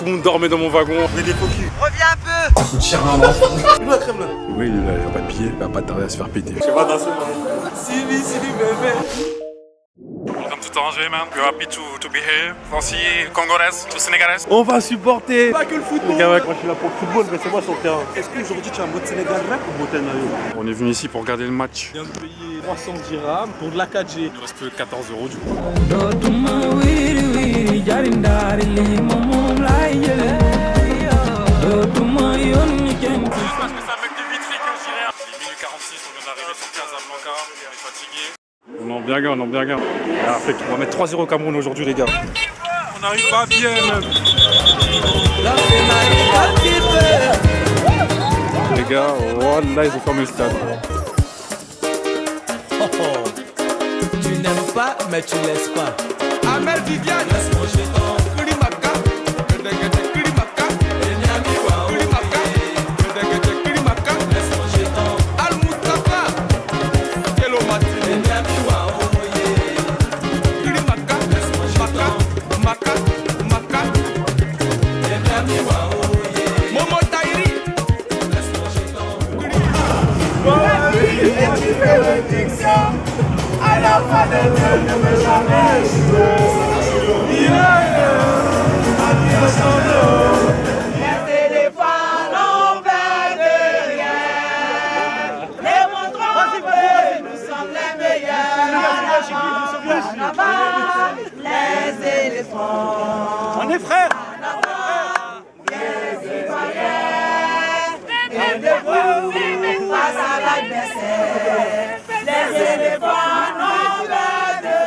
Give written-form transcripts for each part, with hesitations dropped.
tout le monde dormait dans mon wagon. On est des faux culs. Reviens un peu. Ça coûte cher un enfant. Où la crème là? Oui, il a pas de billet, il va pas tarder à se faire péter. Je sais pas danser moi. Sylvie, bébé. Welcome to Tanger, man. We're happy to be here. Voici Congolais, to Sénégalais. On va supporter. Pas que le football. Les gars, moi je suis là pour le football, mais c'est moi sur le terrain. Est-ce qu'aujourd'hui tu as un mode Sénégal rap ou Motel Mayo? On est venu ici pour regarder le match. Je viens de payer 300 dirhams pour de la 4G. Il nous reste que 14 € du coup. Parce que c'est un mec de Vitry que je dirais. Il est minuit 46, on vient d'arriver sur Casablanca, on est fatigué. On en bien gain, on en bien gain. On va mettre 3-0 au Cameroun aujourd'hui les gars. On n'arrive pas bien même. Les gars, voilà, ils ont fermé le stade. Tu n'aimes pas, mais tu laisses pas. Amel Viviane, laisse mon jeton. Kulimaka, Kulimaka, Kulimaka, Kulimaka, laisse mon jeton. Al Mustafa, Hello Martin, Kulimaka, laisse mon jeton. Maka, Momo Tairi, laisse mon jeton. À la fin des temps, ne me jamais échouer. Les téléphones ont peur de rien. Les montrons que nous sommes les meilleurs. En avant, les éléphants. On est frères. En avant, les citoyens. Et debout face à l'adversaire. Les éléphants n'ont peur de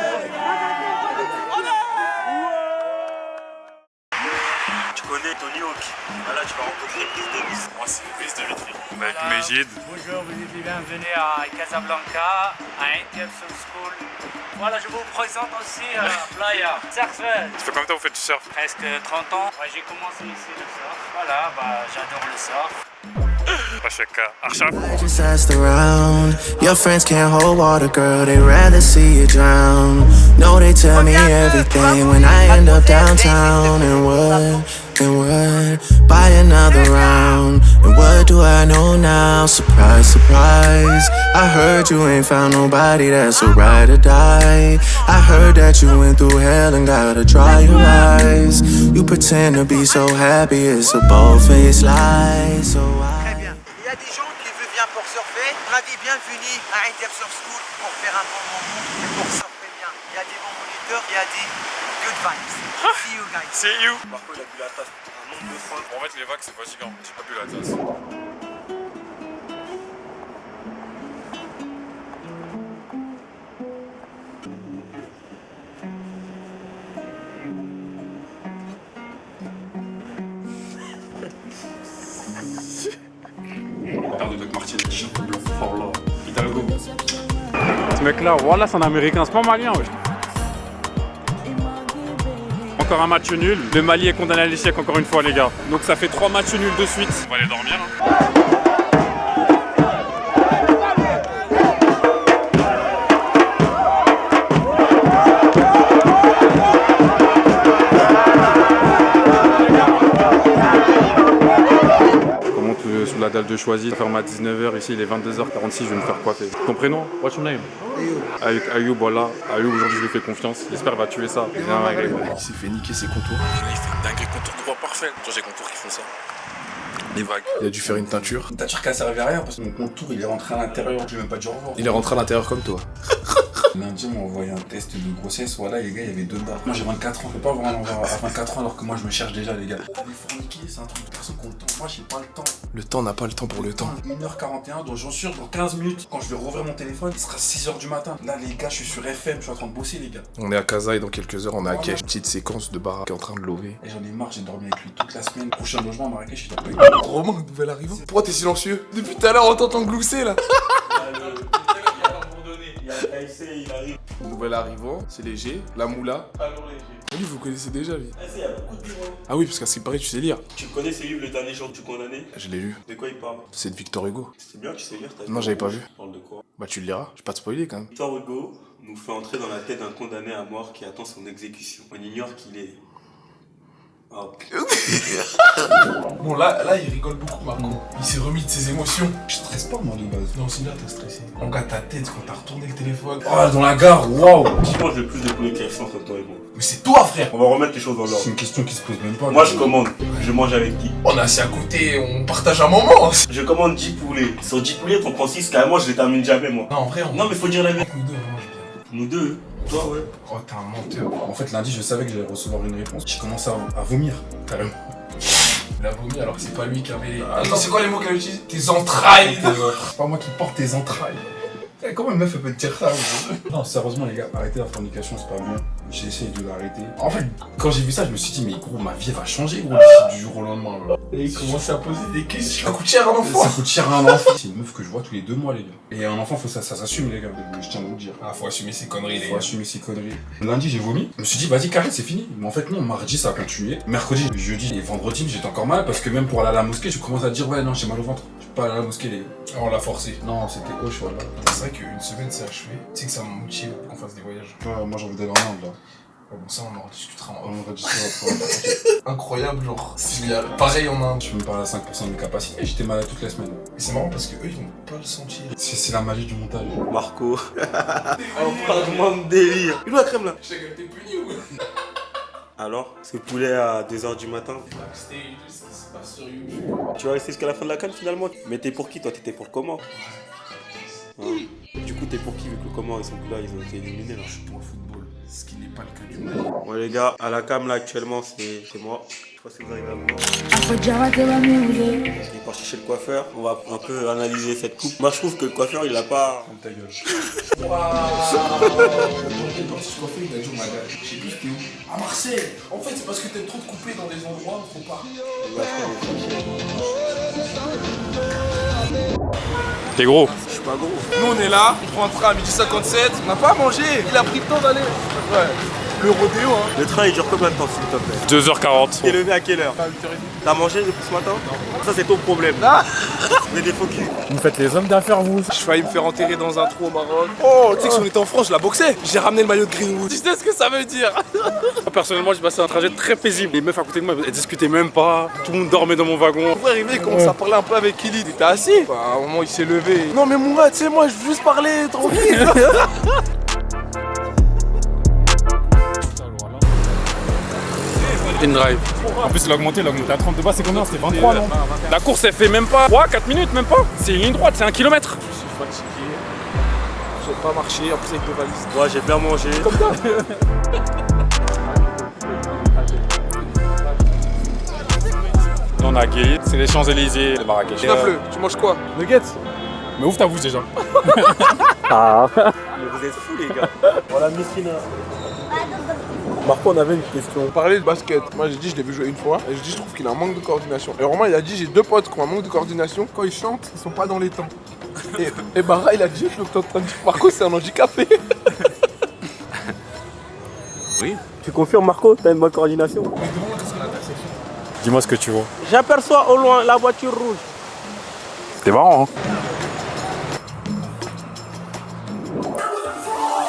Tu connais Tony Hawk. Voilà, tu vas rencontrer Brice de Nice. Moi c'est Brice de Vitry. Avec Mejid. Bonjour, vous êtes bienvenue à Casablanca, à Etienne School. Voilà, je vous présente aussi Playa, surfeur. Ça fait combien de temps que vous faites du surf? Presque 30 ans. Ouais, j'ai commencé ici le surf. Voilà, j'adore le surf. Pacheka. Arshaf. I just asked around. Your friends can't hold water, girl. They rather see you drown. No, they tell me everything when I end up downtown. And what? Buy another round. And what do I know now? Surprise, surprise. I heard you ain't found nobody that's a ride or die. I heard that you went through hell and gotta dry your eyes. You pretend to be so happy, it's a bald-faced lie. So Très bien. Il y a des gens qui viennent pour surfer. On a dit bienvenue à Etienne Surf School pour faire un bon moment et pour surfer bien. Il y a des bons moniteurs, il y a des good vibes. See you guys. C'est you. Marco, il a bu la tasse un nombre de fois. En fait les vagues c'est fatigant. J'ai pas bu la tasse. Regarde Doc Martin, Hidalgo. Ce mec là, voilà c'est un américain, c'est pas malien wesh. Encore un match nul, le Mali est condamné à l'échec encore une fois les gars. Donc ça fait 3 matchs nuls de suite. On va aller dormir hein. Sous la dalle de Choisy, ferme à 19h, ici il est 22h46, je vais me faire coiffer. Ton prénom? What's your name? Ayoub, voilà. Ayoub, aujourd'hui je lui fais confiance, j'espère qu'il va tuer ça. Il s'est fait niquer ses contours. Il fait une dinguerie, contour droit parfait. Genre j'ai contours qui font ça. Les vagues. Il a dû faire une teinture. Une teinture qui a servi à rien parce que mon contour il est rentré à l'intérieur, je lui ai même pas dit au revoir. Il est rentré à l'intérieur comme toi. Lundi on m'a envoyé un test de grossesse, voilà les gars il y avait 2 dates. Moi j'ai 24 ans, je peux pas vraiment avoir à 24 ans alors que moi je me cherche déjà les gars. Les forniquer c'est un truc de personne qui ont le temps, moi j'ai pas le temps. Le temps n'a pas le temps pour le temps. 1h41, donc j'en suis sûr dans 15 minutes, quand je vais rouvrir mon téléphone, il sera 6h du matin. Là les gars je suis sur FM, je suis en train de bosser les gars. On est à Casa et dans quelques heures on est à Kesh. Petite séquence de Bara qui est en train de lover. Et j'en ai marre, j'ai dormi avec lui toute la semaine. Prochain logement à Marrakech, il doit pas être. Romain, nouvel arrivant. Pourquoi t'es silencieux? Depuis tout à l'heure on t'entend glousser là. Il arrive. Nouvel arrivant, c'est léger. La moula. Alors léger. Lui vous connaissez déjà lui. Il y a beaucoup de livres. Ah oui parce qu'à ce qui paraît tu sais lire. Tu connais ce livre, Le Dernier Jour du Condamné? Je l'ai lu. De quoi il parle? C'est de Victor Hugo. C'est bien, tu sais lire, t'as Non, j'avais pas vu. Il parle de quoi? Bah tu le liras, je vais pas te spoiler quand même. Victor Hugo nous fait entrer dans la tête d'un condamné à mort qui attend son exécution. On ignore qu'il est Bon, là, il rigole beaucoup, Marco. Il s'est remis de ses émotions. Je stresse pas, moi, de base. Non, c'est là, t'as stressé. Mon gars, ta tête quand t'as retourné le téléphone. Oh, dans la gare, waouh. Qui mange le plus de poulet KFC entre toi et moi? Mais c'est toi, frère. On va remettre les choses dans l'ordre. C'est une question qui se pose même pas. Moi, je commande. Je mange avec qui? On est assis à côté, on partage un moment. Je commande 10 poulets. Sur 10 poulets, t'en prends 6, carrément, je les termine jamais, moi. Non, en vrai, on... Non, mais faut dire la vérité. Nous deux, on mange bien. Nous deux. Toi, ouais. Oh, t'es un menteur. En fait, lundi, je savais que j'allais recevoir une réponse. J'ai commencé à vomir, carrément. Il a vomi alors que c'est pas lui qui avait les... Attends, c'est quoi les mots qu'elle utilise? Tes entrailles. C'est pas moi qui porte tes entrailles. Eh, comment une meuf elle peut te dire ça? Non, sérieusement, les gars, arrêtez la fornication, c'est pas bien. J'ai essayé de l'arrêter. En fait, quand j'ai vu ça, je me suis dit, mais gros, ma vie va changer, gros, du jour au lendemain. Là. Et il commençait à poser des questions. Ça coûte cher un enfant. Ça coûte cher à un enfant. C'est une meuf que je vois tous les 2 mois, les gars. Et un enfant, ça s'assume, les gars, je tiens à vous le dire. Ah, faut assumer ses conneries, les Faut gars. assumer ses conneries. Lundi, j'ai vomi. Je me suis dit, vas-y, carré, c'est fini. Mais en fait, non, mardi, ça a continué. Mercredi, jeudi et vendredi, j'étais encore mal parce que même pour aller à la mosquée, je commence à dire, ouais, non, j'ai mal au ventre. Je peux pas aller à la mosquée, les gars. Ah, on l'a forcé. Non, c'était hoche, voilà. C'est vrai qu'une semaine s'est achevée. Tu sais que ça me motive pour qu'on fasse des voyages. Ouais, moi, j'ai envie d'aller en Inde, là. Oh, bon, ça, on en rediscutera en off. On va dire ça. Incroyable, genre. Pareil en Inde. Je me parle à 5% de mes capacités. J'étais malade toute la semaine. Et c'est marrant parce que eux, ils vont pas le sentir. C'est la magie du montage. Marco. Parle-moi de délire. Il doit crème là. Je sais que t'es puni ou... Alors, ce poulet à 2h du matin. Backstage, ce qui se passe sur YouTube. Tu vas rester jusqu'à la fin de la canne finalement. Mais t'es pour qui toi? T'étais pour le comment? Hein? Du coup, t'es pour qui vu que le comment ils sont plus là, ils ont été éliminés là? Je suis pour le football, ce qui n'est pas le cas du monde. Bon les gars, à la cam là actuellement c'est moi. Je sais pas si vous arrivez à me voir. Il est parti chez le coiffeur. On va un peu analyser cette coupe. Moi je trouve que le coiffeur il a pas... Comme ta gueule. Il est parti se coiffer, il a dit au magasin. Je sais plus c'était où. À Marseille. En fait, c'est parce que t'aimes trop te couper dans des endroits où faut pas. T'es gros. Je suis pas gros. Nous on est là, on rentre à 12h57, on n'a pas à manger, il a pris le temps d'aller. Ouais, le rodéo hein. Le train il dure combien de temps s'il te plaît? 2h40. T'es levé à quelle heure? 8h30. T'as mangé depuis ce matin? Non. Ça c'est ton problème. Mais des faux culs. Vous faites les hommes d'affaires, vous. J'ai failli me faire enterrer dans un trou au Maroc. Oh, tu sais que si on était en France, je la boxais. J'ai ramené le maillot de Greenwood. Tu sais ce que ça veut dire? Personnellement, j'ai passé un trajet très paisible. Les meufs à côté de moi, elles discutaient même pas. Tout le monde dormait dans mon wagon. Mon frère arrivé, il commence à parler un peu avec Khalid. Il était assis. Bah, à un moment, il s'est levé. Non, mais Mourad, tu sais, moi, je veux juste parler tranquille. In-drive. En plus, il a augmenté à 30 de base, c'est combien? C'était 23, non? La course, elle fait même pas 3-4 minutes, même pas. C'est une ligne droite, c'est 1 kilomètre. Je suis fatigué. J'ai pas marché, en plus avec deux valises. Ouais, j'ai bien mangé. On a Guélit, c'est les Champs-Élysées, le Marrakech. Tu manges quoi? Nuggets? Mais ouvre ta bouche déjà. Mais vous êtes fous les gars. Voilà Miskina. Marco, on avait une question. On parlait de basket. Moi j'ai dit je l'ai vu jouer une fois et je dis je trouve qu'il a un manque de coordination. Et Romain il a dit j'ai 2 potes qui ont un manque de coordination. Quand ils chantent, ils sont pas dans les temps. Et Barra il a dit donc t'es en train de dire Marco c'est un handicapé. Oui. Tu confirmes Marco, t'as une bonne coordination? Mais devant qu'est-ce qu'on a l'intersection? Dis-moi ce que tu vois. J'aperçois au loin la voiture rouge. T'es marrant, hein?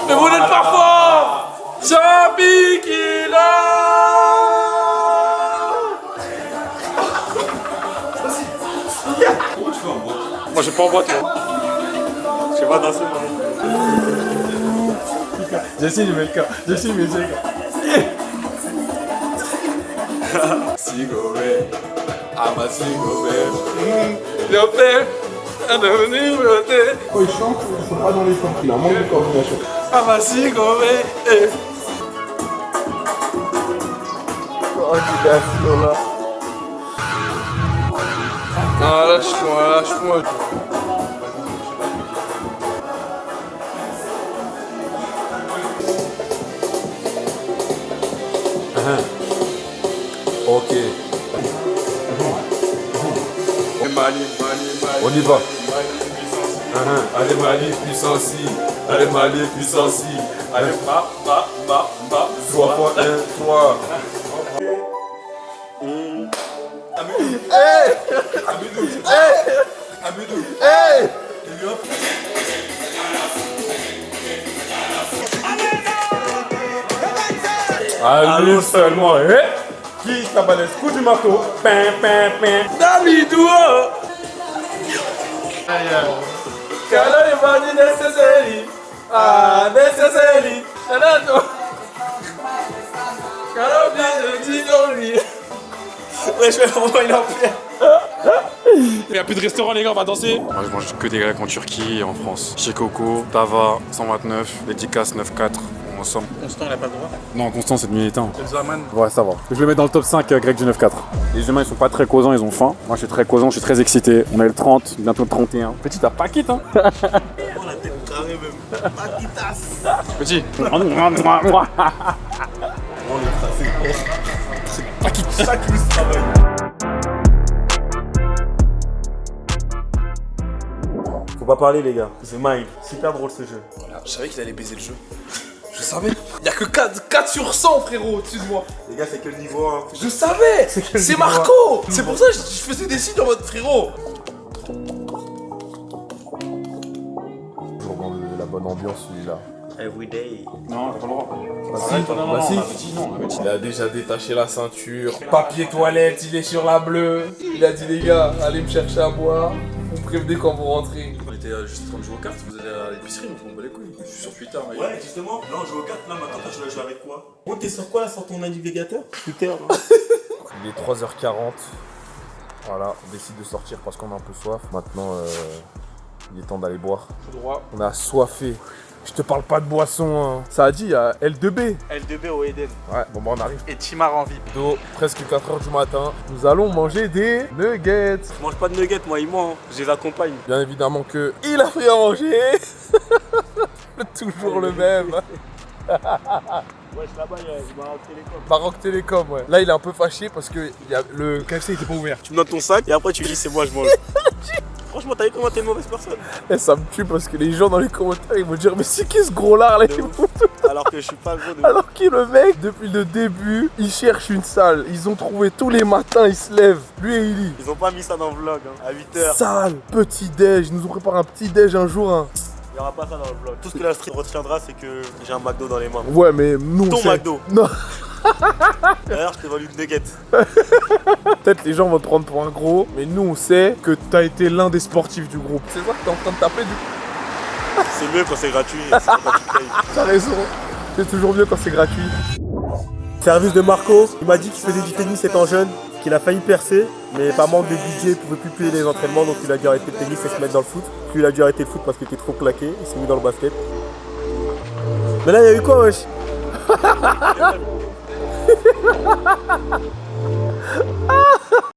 Mais vous n'êtes pas fort! Chabi qui là! Comment tu fais en boîte? Moi, j'ai pas en boîte, moi. Je sais pas danser moi. J'essaie de mettre le cas. J'essaie de mettre le cas. Sigobé, ama Sigobé. Yo père, un avenir beauté. Quand ils chantent, ils sont pas dans les temps. Il a un manque de coordination. Ama Sigobé. Coordination là. Ah, lâche-moi, lâche-moi. Ok. On y va. Allez Mali, puissance. Allez Mali, puissance. Allez ma. 3 fois 1, 3. Amidou. Allez seulement, Qui cabanès, coup du marteau. Pin, pin, pin. Damidou. Calor est vendu nécessaire. Ah, nécessaire. Calor bien de Tigori. Ouais, je vais vraiment une enfer. Il n'y a plus de restaurant, les gars, on va danser. Moi, je mange que des grecs en Turquie et en France. Chez Coco, Tava, 129, dédicace 9-4. Ensemble. Constant, il a pas le droit. Non, Constant, c'est de militant. Ouais, ça va. Je vais le mettre dans le top 5 grec du 9-4. Les humains, ils sont pas très causants, ils ont faim. Moi, je suis très causant, je suis très excité. On est le 30, bientôt le 31. Petit, t'as pas quitte, hein. Oh, la tête carrée même. Paquitas. Petit. C'est pas qui ça qui se travaille. Faut pas parler, les gars. C'est mind. Super drôle ce jeu. Voilà, je savais qu'il allait baiser le jeu. Je savais. Y'a que 4 sur 100, frérot, au-dessus de moi. Les gars, c'est que le niveau 1. Je savais. C'est Marco. C'est pour ça que je faisais des signes en mode frérot. Toujours dans la bonne ambiance, celui-là. Everyday. Non, t'as pas le droit. Il a déjà détaché la ceinture. Papier toilette, il est sur la bleue. Il a dit les gars, allez me chercher à boire. Vous prévenez quand vous rentrez. On était juste en train de jouer aux cartes, vous allez à l'épicerie, on s'en bat les couilles. Je suis sur Twitter. Ouais, justement. Là, on joue aux cartes. Là, maintenant, tu vas jouer avec quoi? Oh, t'es sur quoi là, sur ton navigateur? Twitter. Il est 3h40. Voilà, on décide de sortir parce qu'on a un peu soif. Maintenant, il est temps d'aller boire. Tout droit. On a soifé. Je te parle pas de boisson, hein. Ça a dit, il y a L2B. L2B au Eden. Ouais, bon bah on arrive. Et Timar en VIP. Do, presque 4h du matin. Nous allons manger des nuggets. Je mange pas de nuggets, moi, hein. Je les accompagne. Bien évidemment que il a pris à manger. Toujours le même. Ouais, là-bas, il y a Maroc Télécom. Maroc Télécom, ouais. Là, il est un peu fâché parce que le KFC était pas ouvert. Tu me donnes ton sac et après tu dis c'est moi, je mange. Franchement, t'as vu comment t'es une mauvaise personne? Et ça me tue parce que les gens dans les commentaires ils vont dire mais c'est qui ce gros lard là? Alors que je suis pas gros de... Alors que le mec, depuis le début, il cherche une salle. Ils ont trouvé tous les matins, il se lève. Lui et Illy. Ils ont pas mis ça dans le vlog, hein, à 8h. Salle, petit déj. Ils nous ont préparé un petit déj un jour. Hein. Il y aura pas ça dans le vlog. Tout ce que la street retiendra, c'est que j'ai un McDo dans les mains. Ouais, mais nous Ton c'est... McDo. Non. D'ailleurs, je t'ai vendu une nugget. Peut-être les gens vont te prendre pour un gros, mais nous on sait que t'as été l'un des sportifs du groupe. C'est ça que t'es en train de taper du coup. C'est mieux quand c'est gratuit. C'est pas tu payes. T'as raison. C'est toujours mieux quand c'est gratuit. Service de Marco, il m'a dit qu'il faisait du tennis étant jeune, qu'il a failli percer, mais par manque de budget, il pouvait plus payer les entraînements, donc il a dû arrêter le tennis et se mettre dans le foot. Puis il a dû arrêter le foot parce qu'il était trop claqué, il s'est mis dans le basket. Mais là, il y a eu quoi, wesh?